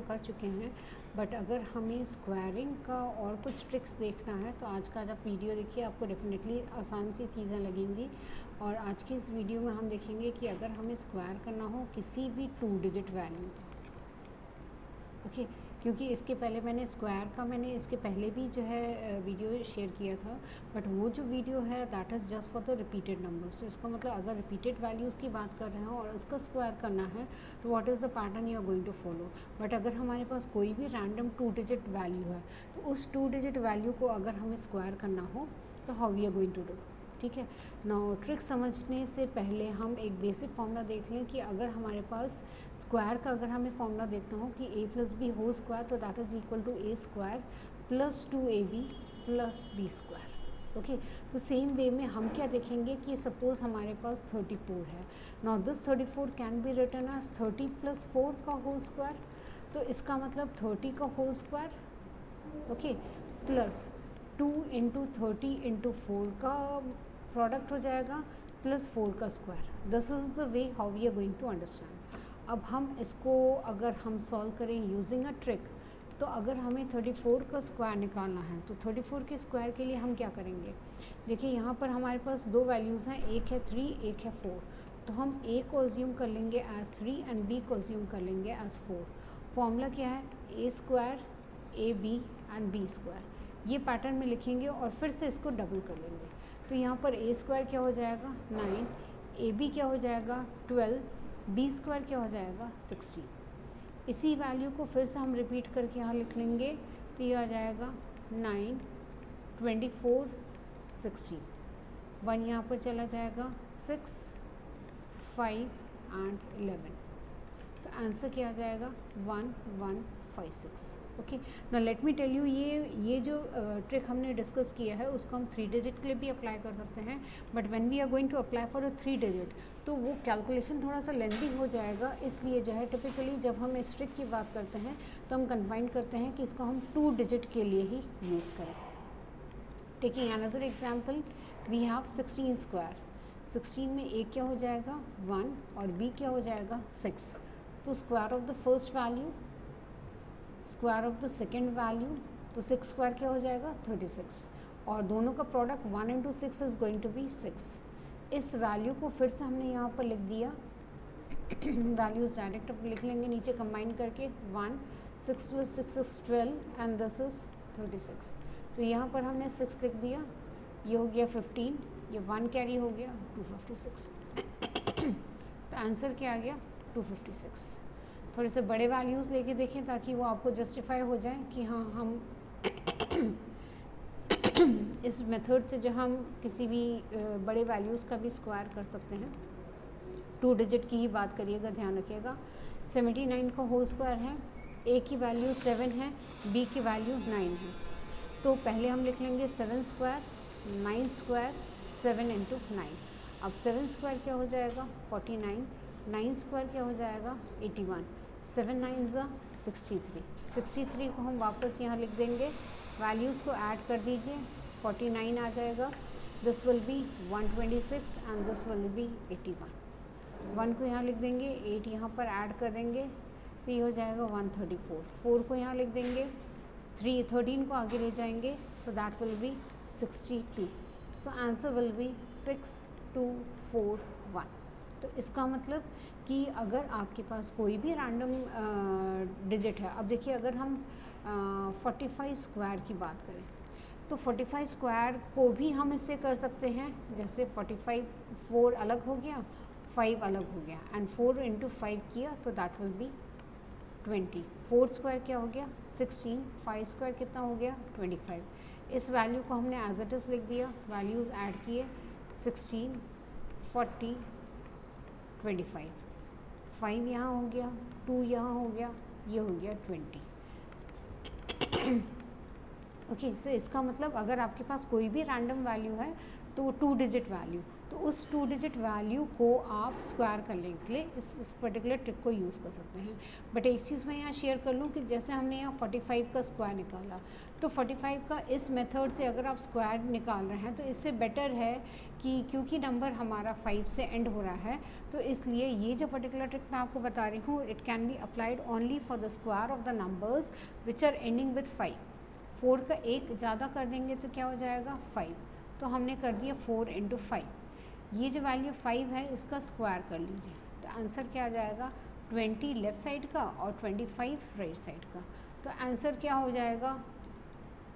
कर चुके हैं, बट अगर हमें स्क्वायरिंग का और कुछ ट्रिक्स देखना है तो आज का जब वीडियो देखिए आपको डेफिनेटली आसान सी चीज़ें लगेंगी। और आज के इस वीडियो में हम देखेंगे कि अगर हमें स्क्वायर करना हो किसी भी 2 डिजिट वैल्यू का, ओके क्योंकि इसके पहले मैंने इसके पहले भी जो है वीडियो शेयर किया था, बट वो जो वीडियो है that is just for the repeated numbers. तो इसका मतलब अगर रिपीटेड वैल्यूज़ की बात कर रहे हैं और उसका स्क्वायर करना है तो what is the pattern you are going to follow. But अगर हमारे पास कोई भी रैंडम 2 डिजिट वैल्यू है तो उस 2 डिजिट वैल्यू को अगर हमें स्क्वायर करना हो तो how we are going to do. ठीक है, नाउ ट्रिक समझने से पहले हम एक बेसिक फॉर्मूला देख लें कि अगर हमारे पास स्क्वायर का अगर हमें फॉर्मूला देखना हो कि a plus B whole square तो that is equal to a square plus 2ab plus b square. Okay, तो सेम वे में हम क्या देखेंगे कि सपोज़ हमारे पास 34 है। Now this 34 can be written as 30 plus 4 का होल स्क्वायर। तो इसका मतलब 30 का whole square okay plus 2 into 30 into 4 का प्रोडक्ट हो जाएगा प्लस 4 का square. This is the way how we are going to understand. अब हम इसको अगर हम सॉल्व करें यूजिंग अ ट्रिक, तो अगर हमें 34 का स्क्वायर निकालना है तो 34 के स्क्वायर के लिए हम क्या करेंगे। देखिए यहाँ पर हमारे पास दो वैल्यूज़ हैं, एक है 3 एक है 4। तो हम a को अज्यूम कर लेंगे एज 3 एंड b को अज्यूम कर लेंगे एज 4। फॉर्मूला क्या है, a square A B and b square. ये पैटर्न में लिखेंगे और फिर से इसको डबल कर लेंगे। तो यहाँ पर a स्क्वायर क्या हो जाएगा 9, ए बी क्या हो जाएगा 12, b स्क्वायर क्या हो जाएगा 16। इसी वैल्यू को फिर से हम रिपीट करके यहाँ लिख लेंगे तो ये आ जाएगा 9, 24, 16। 1 यहाँ पर चला जाएगा 6, 5 एंड 11। तो आंसर क्या आ जाएगा 1156। Okay, now let me tell you, ये जो ट्रिक हमने डिस्कस किया है उसको हम 3 डिजिट के लिए भी अप्लाई कर सकते हैं, but when we are going to apply for a 3 digit तो वो कैलकुलेशन थोड़ा सा लेंथी हो जाएगा। इसलिए जो है टिपिकली जब हम इस ट्रिक की बात करते हैं तो हम कंबाइन करते हैं कि इसको हम 2 डिजिट के लिए ही यूज़ करें। Taking another example, we have 16 square. 16 में a क्या हो जाएगा 1 और b क्या हो जाएगा 6। तो square of the first value, square of the second value, तो 6 स्क्वायर क्या हो जाएगा 36। और दोनों का product 1 into 6 is going to be 6। इस वैल्यू को फिर से हमने यहाँ पर लिख दिया वैल्यूज़ डायरेक्ट अब लिख लेंगे नीचे कंबाइन करके 1, 6 plus 6 is 12 and this is 36। तो यहाँ पर हमने 6 लिख दिया, ये हो गया 15, ये 1 कैरी हो गया 256। तो आंसर क्या आ गया 256। थोड़े से बड़े वैल्यूज़ लेके देखें ताकि वो आपको जस्टिफाई हो जाए कि हाँ हम इस मेथड से जो हम किसी भी बड़े वैल्यूज़ का भी स्क्वायर कर सकते हैं। 2 डिजिट की ही बात करिएगा, ध्यान रखिएगा। 79 का होल स्क्वायर है, a की वैल्यू 7 है, b की वैल्यू 9 है। तो पहले हम लिख लेंगे 7 स्क्वायर 9 स्क्वायर 7 इंटू 9। अब 7 स्क्वायर क्या हो जाएगा 49, 9 स्क्वायर क्या हो जाएगा 81, 7 9 ज़ा 63। 63 को हम वापस यहाँ लिख देंगे, वैल्यूज़ को ऐड कर दीजिए, 49 आ जाएगा, this will be 126 and this will be 81। 1 को यहाँ लिख देंगे, 8 यहाँ पर ऐड कर देंगे तो ये हो जाएगा 134। 4 को यहाँ लिख देंगे, 13 को आगे ले जाएंगे so that will be 62। So answer will be 6241। तो इसका मतलब कि अगर आपके पास कोई भी रैंडम डिजिट है, अब देखिए अगर हम 45 स्क्वायर की बात करें तो 45 स्क्वायर को भी हम इससे कर सकते हैं, जैसे 45 4 अलग हो गया 5 अलग हो गया एंड 4 इंटू 5 किया तो दैट विल बी 20। 4 स्क्वायर क्या हो गया 16, 5 स्क्वायर कितना हो गया 25। इस वैल्यू को हमने एज इट इज़ लिख दिया, वैल्यूज़ ऐड किए 16, 40, 25, 5 यहाँ हो गया, 2 यहाँ हो गया, ये हो गया 20। ओके, तो इसका मतलब अगर आपके पास कोई भी रैंडम वैल्यू है तो 2 डिजिट वैल्यू, तो उस 2 डिजिट वैल्यू को आप स्क्वायर करने के लिए इस पर्टिकुलर ट्रिक को यूज़ कर सकते हैं। बट एक चीज़ मैं यहाँ शेयर कर लूँ कि जैसे हमने यहाँ 45 का स्क्वायर निकाला, तो 45 का इस मेथड से अगर आप स्क्वायर निकाल रहे हैं तो इससे बेटर है कि क्योंकि नंबर हमारा 5 से एंड हो रहा है, तो इसलिए ये जो पर्टिकुलर ट्रिक मैं आपको बता रही हूँ, it can be applied only for the square of the numbers which are ending with 5। 4 का एक ज़्यादा कर देंगे तो क्या हो जाएगा 5, तो हमने कर दिया 4 इंटू 5। ये जो वैल्यू 5 है इसका स्क्वायर कर लीजिए, तो आंसर क्या आ जाएगा 20 लेफ़्ट साइड का और 25 राइट साइड का, तो आंसर क्या हो जाएगा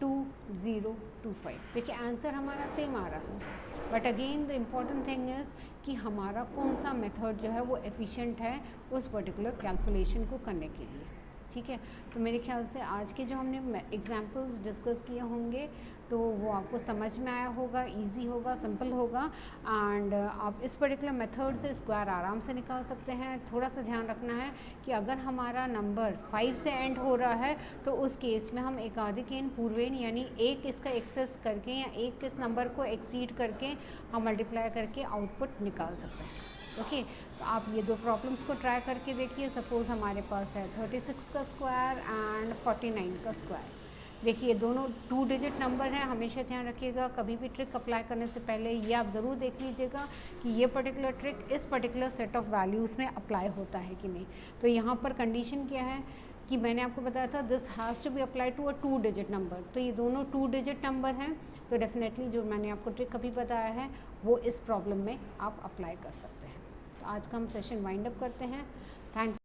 2025। देखिए आंसर हमारा सेम आ रहा है, but again the important thing is कि हमारा कौन सा मेथड जो है वो एफिशिएंट है उस पर्टिकुलर कैलकुलेशन को करने के लिए। ठीक है, तो मेरे ख्याल से आज के जो हमने एग्जांपल्स डिस्कस किए होंगे तो वो आपको समझ में आया होगा, इजी होगा, सिंपल होगा, एंड आप इस पर्टिकुलर मेथड से स्क्वायर आराम से निकाल सकते हैं। थोड़ा सा ध्यान रखना है कि अगर हमारा नंबर 5 से एंड हो रहा है तो उस केस में हम एकाधिकेन पूर्वेन यानी एक इसका एक्सेस करके या एक इस नंबर को एक्सीड करके हम मल्टीप्लाई करके आउटपुट निकाल सकते हैं। ओके, तो आप ये दो प्रॉब्लम्स को ट्राई करके देखिए। सपोज़ हमारे पास है 36 का स्क्वायर एंड 49 का स्क्वायर। देखिए दोनों 2 डिजिट नंबर हैं, हमेशा ध्यान रखिएगा कभी भी ट्रिक अप्लाई करने से पहले ये आप ज़रूर देख लीजिएगा कि ये पर्टिकुलर ट्रिक इस पर्टिकुलर सेट ऑफ वैल्यूज़ में अप्लाई होता है कि नहीं। तो यहाँ पर कंडीशन क्या है कि मैंने आपको बताया था this has to be apply to a 2 digit number, तो ये दोनों 2 डिजिट नंबर हैं, तो डेफिनेटली जो मैंने आपको ट्रिक अभी बताया है वो इस प्रॉब्लम में आप अप्लाई कर सकते हैं। तो आज का हम सेशन वाइंड अप करते हैं। थैंक्स।